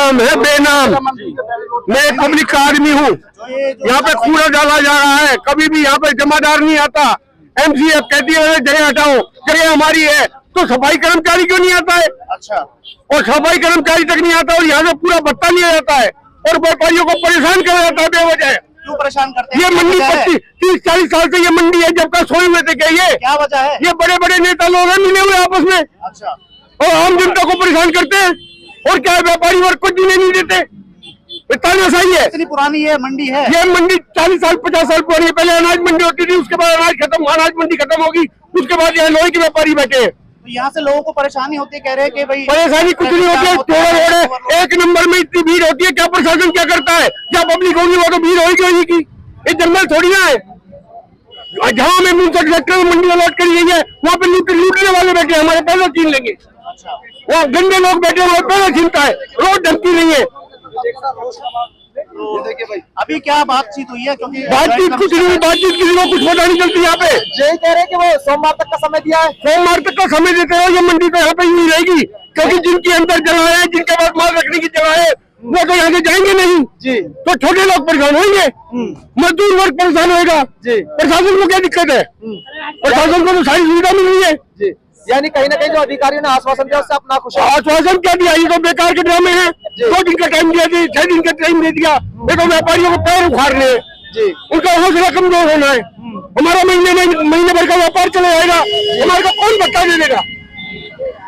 नाम है बेनाम। मैं एक पब्लिक का आदमी हूँ। यहाँ पे कूड़ा डाला जा रहा है, कभी भी यहाँ पे जमादार नहीं आता। एमसीएफ कहती है जगह हटाओ, जगह हमारी है, तो सफाई कर्मचारी क्यों नहीं आता है? अच्छा, और सफाई कर्मचारी तक नहीं आता और यहाँ से पूरा भत्ता लिया जाता है और व्यापारियों को परेशान किया जाता है बेवजह। क्यों परेशान करते हैं? ये मंडी 25-30-40 साल से ये मंडी है, जब का सोए हुए थे क्या ये? क्या वजह है? ये बड़े बड़े नेता लोग हैं मिले हुए आपस में, अच्छा, और आम जनता को परेशान करते हैं। और क्या व्यापारी वर्ग को जीने नहीं देते? इतना सही है। इतनी पुरानी ये मंडी है? ये मंडी 40 साल 50 साल पुरानी है। पहले अनाज मंडी होती थी, उसके बाद अनाज मंडी खत्म होगी, उसके बाद यहाँ लोहे के व्यापारी बैठे हैं। तो यहाँ से लोगों को परेशानी होती है, कह रहे हैं कि भाई परेशानी कुछ नहीं होती है, थोड़ा थोड़ा एक नंबर में इतनी भीड़ होती है। क्या प्रशासन क्या करता है? क्या पब्लिक होगी वो तो भीड़ होगी की। ये जंगल थोड़ी ना है। जहाँ में मुंसठ सेक्टर में मंडी अलॉट करी गई है, वहाँ पे लूटने वाले बैठे हैं, हमारे पैसा छीन लेंगे। वहाँ गंदे लोग बैठे हैं, पैसा छीनता है, रोड ढंकी नहीं है। अभी क्या बातचीत हुई है? क्योंकि बातचीत कुछ नहीं, बातचीत किसी को कुछ पता नहीं चलती। यहाँ पे यही कह रहे हैं कि वो सोमवार तक का समय दिया है। सोमवार तक का समय देते हो, ये मंडी तो यहाँ पे यूं ही रहेगी, क्योंकि जिनकी अंदर जगह है, जिनके पास माल रखने की जगह है, वो तो यहाँ से जाएंगे नहीं जी। तो छोटे लोग परेशान होंगे, मजदूर वर्ग परेशान होगा जी। प्रशासन को क्या दिक्कत है? प्रशासन को तो सारी सुविधा मिल रही है जी। यानी कहीं ना कहीं जो अधिकारियों ने आश्वासन दिया उससे अपना खुश है। आश्वासन क्या दिया? ये तो बेकार के ड्रामे हैं। 2 दिन का टाइम दिया, 6 दिन का टाइम दे दिया। ये तो व्यापारियों को पैर उखाड़ने जी, उनका हौसला कमजोर होना है। हमारा महीने भर का व्यापार चला जाएगा, हमारे को कौन भत्ता दे देगा?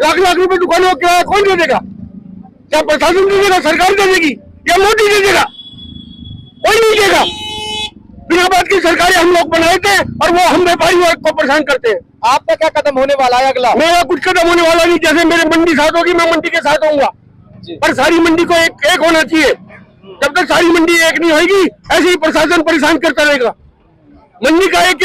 लाख लाख रुपए दुकानों का किराया कौन दे देगा? क्या प्रशासन दे देगा? सरकार दे देगी या मोदी दे देगा? कोई नहीं देगा। बिना बात की सरकारें हम लोग बनाए थे और वो हम व्यापारी वर्ग को परेशान करते हैं। आपका क्या कदम होने वाला है अगला? मेरा कुछ कदम होने वाला नहीं। जैसे मेरे मंडी साथ होगी, मैं मंडी के साथ होऊंगा, पर सारी मंडी को एक होना चाहिए। जब तक सारी मंडी एक नहीं होगी, ऐसे ही प्रशासन परेशान करता रहेगा। मंडी का एक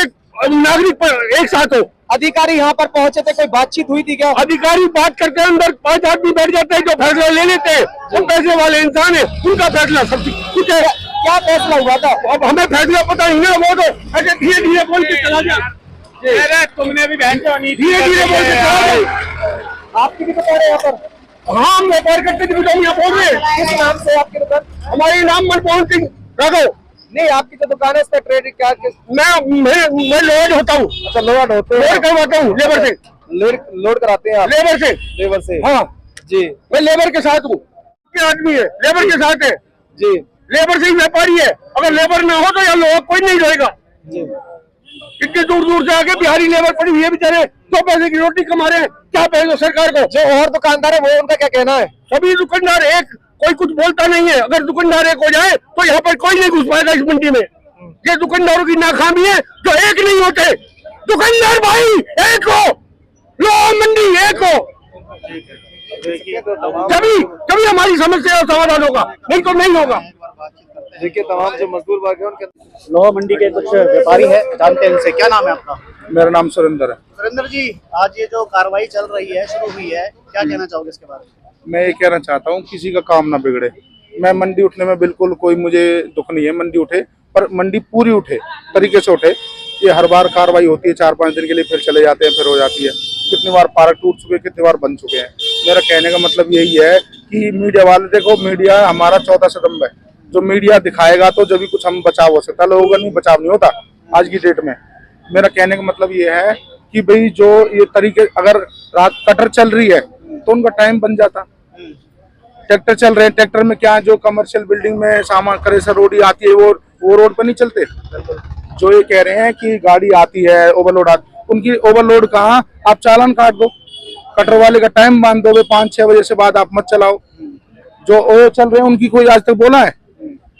नागरिक एक साथ हो। अधिकारी यहाँ पर पहुंचे थे, कोई बातचीत हुई थी क्या? अधिकारी बात करते हैं, अंदर 5 आदमी बैठ जाते हैं जो फैसला ले लेते हैं। वो पैसे वाले इंसान है, उनका फैसला सब कुछ है। क्या फैसला हुआ था? अब हमें फैसला पता नहीं है, वो तो ऐसे धीरे धीरे बोल के चला जा। तुमने भी बहन धीरे धीरे बोल के चला जा। आपकी भी बता रहे यहाँ पर? हाँ, हम व्यापार करते थे, यहाँ बोल रहे हैं। किस नाम से आपकी दुकान? हमारी नाम मनमोहन सिंह राघव। नहीं, आपकी जो दुकान है इसका ट्रेड क्या? मैं लोड होता हूँ। अच्छा, लोड होते हैं? लोड करवाता हूँ लेबर से। लोड कराते हैं आप? लेबर से हाँ जी। मैं लेबर के साथ हूँ। आदमी है, लेबर के साथ है जी। लेबर से ही व्यापारी है। अगर लेबर ना हो तो यहाँ लोग कोई नहीं रहेगा जी। इतने दूर दूर से आके बिहारी लेबर पड़ी हुई है बेचारे, 2 पैसे की रोटी कमा रहे हैं। क्या पैसे सरकार को? जो और दुकानदार है वो, उनका क्या कहना है? सभी दुकानदार एक, कोई कुछ बोलता नहीं है। अगर दुकानदार एक हो जाए तो यहाँ पर कोई नहीं घुस पाएगा इस मंडी में। ये दुकानदारों की नाकामी है जो एक नहीं होते। दुकानदार भाई एक हो, लो मंडी एक हो, तभी हमारी समस्या का समाधान होगा, नहीं तो नहीं होगा। देखिए, तमाम जो मजदूर वर्ग है उनके लोहा मंडी के कुछ व्यापारी है, जानते हैं इनसे। क्या नाम है आपका? मेरा नाम सुरेंद्र है। सुरेंद्र जी, आज ये जो कार्रवाई चल रही है, शुरू हुई है, क्या कहना चाहोगे इसके बारे में? मैं ये कहना चाहता हूँ, किसी का काम ना बिगड़े। मैं मंडी उठने में बिल्कुल कोई मुझे दुख नहीं है, मंडी उठे, पर मंडी पूरी उठे, तरीके से उठे। ये हर बार कार्रवाई होती है 4-5 दिन के लिए, फिर चले जाते हैं, फिर हो जाती है। कितनी बार पार्क टूट चुके, कितनी बार बन चुके हैं। मेरा कहने का मतलब यही है कि मीडिया वाले, देखो मीडिया हमारा चौथा स्तंभ है। जो मीडिया दिखाएगा तो जब भी कुछ हम बचाव हो सकता है, लोगों का नहीं बचाव नहीं होता आज की डेट में। मेरा कहने का मतलब ये है कि भाई जो ये तरीके, अगर रात कटर चल रही है तो उनका टाइम बन जाता। ट्रैक्टर चल रहे हैं, ट्रैक्टर में क्या जो कमर्शियल बिल्डिंग में सामान क्रेशर रोडी आती है, वो रोड पर नहीं चलते। जो ये कह रहे हैं कि गाड़ी आती है ओवरलोड आती, उनकी ओवरलोड कहाँ, आप चालान काट दो। कटर वाले का टाइम बांध दोगे, 5-6 बजे से बाद आप मत चलाओ। जो वो चल रहे हैं उनकी कोई आज तक बोला है?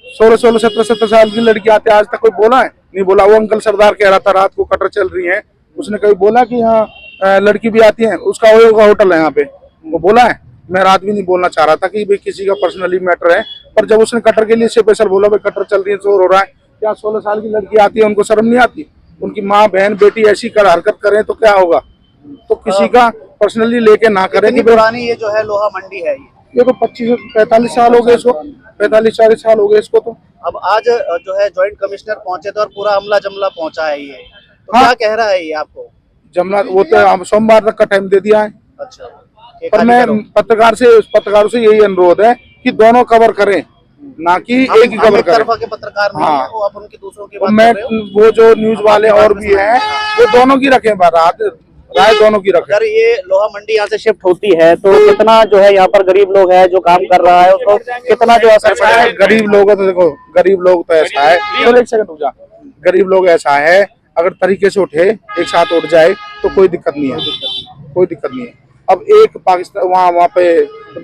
16, 17 साल की लड़की आती है, आज तक कोई बोला है? नहीं बोला। वो अंकल सरदार कह रहा था रात को कटर चल रही है, उसने कभी बोला कि यहाँ लड़की भी आती है? उसका होटल है यहाँ पे, वो बोला है? मैं रात भी नहीं बोलना चाह रहा था कि भाई किसी का पर्सनली मैटर है, पर जब उसने कटर के लिए स्पेशल बोला भाई कटर चल रही है, शोर हो रहा है, क्या 16 साल की लड़की आती है, उनको शर्म नहीं आती? उनकी माँ बहन बेटी ऐसी हरकत करें तो क्या होगा? तो किसी का पर्सनली लेके ना करें। कितनी पुरानी ये जो है लोहा मंडी है? ये तो 25-45 साल हो गए इसको, 45-40 साल हो गए इसको। तो अब आज जो है ज्वाइंट कमिश्नर पहुंचे थे और पूरा अमला जमला पहुंचा है ये, तो हाँ, क्या कह रहा है ये आपको? जमला वो तो सोमवार तक का टाइम दे दिया है। अच्छा, पर मैं पत्रकारों से यही अनुरोध है कि दोनों कवर करें, ना कि एक ही हम कवर एक करें। तरफा के पत्रकार नहीं हाँ। है, वो आप उनकी दूसरों की बात मैं कर रहे हो। वो जो न्यूज वाले और भी हैं वो दोनों की रखें, राय दोनों की रखें। अगर ये लोहा मंडी यहाँ से शिफ्ट होती है तो कितना जो है यहाँ पर गरीब लोग है जो काम कर रहा है उसको कितना जो असर ऐसा पड़ा है, है? गरीब लोग तो देखो, गरीब लोग तो ऐसा है, चलो एक सेकंड रुक जा। गरीब लोग ऐसा है, अगर तरीके से उठे, एक साथ उठ जाए तो कोई दिक्कत नहीं है, कोई दिक्कत नहीं है। अब एक पाकिस्तान वहाँ पे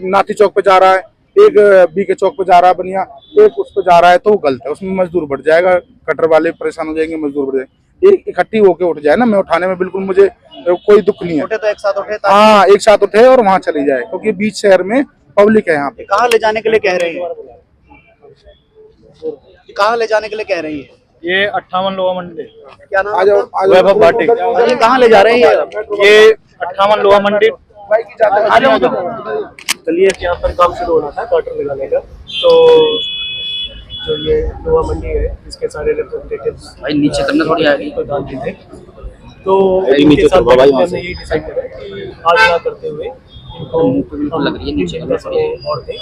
नाथी चौक पे जा रहा है, एक बी के चौक पे जा रहा है बनिया, एक उस पे जा रहा है तो वो गलत है, उसमें मजदूर बढ़ जाएगा, कटर वाले परेशान हो जाएंगे, मजदूर बढ़ जाएंगे। एक इकट्ठी होके उठ जाए ना, मैं उठाने में बिल्कुल मुझे कोई दुख नहीं है। उठे तो एक साथ उठे, ताकि हाँ, एक साथ उठे और वहाँ चली जाए, क्योंकि बीच शहर में पब्लिक है यहाँ पे। कहाँ ले जाने के लिए कह रही है, कहाँ ले जाने के लिए कह रही है? ये 58 लोहा मंडी, क्या नाम आ है जाओ, आपका? आ जाओ। वैभव भाटी। ये कहाँ ले जा रहे हैं ये 58 लोहा मंडी। आ जाओ। चलिए, यहाँ पर काम शुरू होना था गाटर लगाने का, तो जो ये लोहा मंडी है इसके सारे रिप्रेजेंटेटिव्स भाई नीचे करना थोड़ी आएगी। प्रधान जी थे, तो नीचे इनके साथ करवा भाई बैठकर वहाँ हमने से। यही डिसाइड करा कि आज ना करते हुए इनको बिल्कुल लग रही है नीचे करना थोड़ी आएगी। और दें।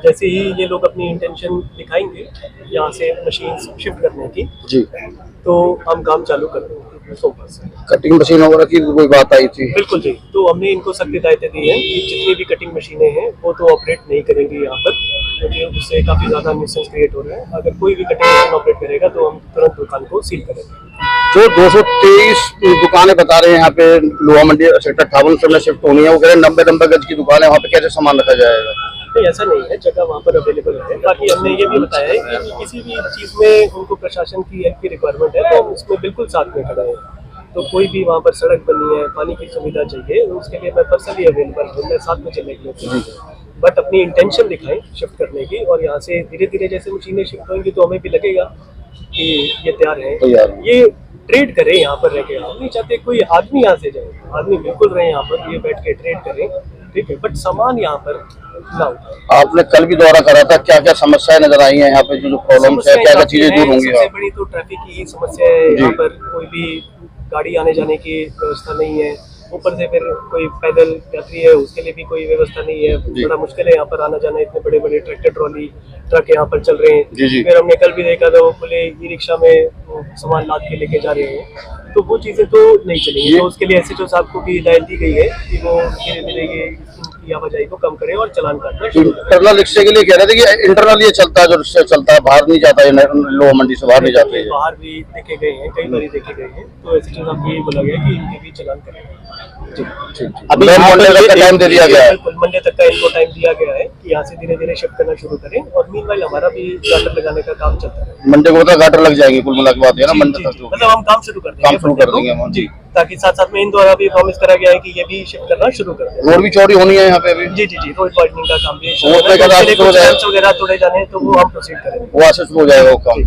जैसे ही ये लोग अपनी इंटेंशन दिखाएंगे यहाँ से मशीन शिफ्ट करने की, जी, तो हम काम चालू कर देंगे सोमवार से। कटिंग मशीन वगैरह की कोई बात आई थी? बिल्कुल जी, तो हमने इनको सख्त हिदायतें दी हैं कि जितनी भी कटिंग मशीनें हैं वो तो ऑपरेट नहीं करेंगी यहाँ पर, क्योंकि उससे काफ़ी ज़्यादा न्यूसेंस क्रिएट हो रहा है। अगर कोई भी कटिंग मशीन ऑपरेट करेगा तो हम तुरंत दुकान को सील करेंगे। जो 223 दुकानें बता रहे हैं यहाँ पे लोहा मंडी सेक्टर 58 में शिफ्ट होनी है, वो कह रहे हैं 90 गज की दुकान है, वहाँ पे कैसे सामान रखा जाएगा? नहीं, ऐसा नहीं है, जगह वहाँ पर अवेलेबल है। बाकी हमने ये भी बताया है कि किसी भी चीज़ में उनको प्रशासन की हेल्प की रिक्वायरमेंट है तो हम उसमें बिल्कुल साथ में खड़े हैं। तो कोई भी वहाँ पर सड़क बनी है, पानी की सुविधा चाहिए, तो उसके लिए मैं पर्सनली अवेलेबल हूँ, मैं साथ में चलने के लिए। बट अपनी इंटेंशन दिखाएं शिफ्ट करने की, और यहाँ से धीरे धीरे जैसे मशीनें शिफ्ट होंगी तो हमें भी लगेगा कि ये तैयार है। ये ट्रेड करें यहाँ पर रह के, हम नहीं चाहते कोई आदमी यहाँ से जाए, आदमी बिल्कुल रहे यहाँ पर, ये बैठ के ट्रेड करें, ठीक है, बट सामान यहाँ पर ना उठाएं। आपने कल भी दौरा करा था, क्या क्या समस्याएं नजर आई हैं यहाँ पे, जो प्रॉब्लम्स है, क्या क्या चीजें दूर होंगी? सबसे बड़ी तो ट्रैफिक की ही समस्या है यहाँ पर, कोई भी गाड़ी आने जाने की व्यवस्था नहीं है। ऊपर से फिर कोई पैदल यात्री है उसके लिए भी कोई व्यवस्था नहीं है, बड़ा मुश्किल है यहाँ पर आना जाना, इतने बड़े बड़े ट्रैक्टर ट्रॉली ट्रक यहाँ पर चल रहे हैं। फिर हमने कल भी देखा था वो खुले ई रिक्शा में सामान लाद के लेके जा रहे हैं, तो वो चीजें तो नहीं चलेंगी। तो उसके लिए SHO साहब को भी हिदायत दी गई है कि वो धीरे धीरे ये इनकी आवाजाही को कम करें और चलान काटना शुरू करें। इंटरनल रिक्शे के लिए कह रहे थे कि इंटरनल ये चलता है, जो रिक्शा चलता है बाहर नहीं जाता है, लोहा मंडी से बाहर नहीं जाते हैं। बाहर भी देखे गए हैं, कई बार देखे गए हैं, तो SHO साहब को यही बोला गया कि इनके भी चलान करें। अभी मंडे तक का टाइम दे दिया गया है। बिल्कुल, मंडे तक का इनको टाइम दिया गया है कि यहाँ से धीरे धीरे शिफ्ट करना शुरू करें, और मीनवाइल हमारा भी गाटर लगाने का काम चलता है। मंडे को मतलब गाटर लग जाएंगे, कुल मिला के बात है ना, मंडे तक मतलब हम काम शुरू कर देंगे, काम शुरू कर देंगे हम। जी, ताकि साथ साथ में इन द्वारा भी प्रॉमिस करा गया है कि ये भी शिफ्ट करना शुरू कर दें। रोड भी चौड़ी होनी है यहाँ पे अभी, जी जी जी, रोड वाइडनिंग का काम भी रोड पे का रास्ता हो जाए वगैरह तोड़े जाने, तो वो हम प्रोसीड करेंगे। वो आशा शुरू हो जाएगा वो काम।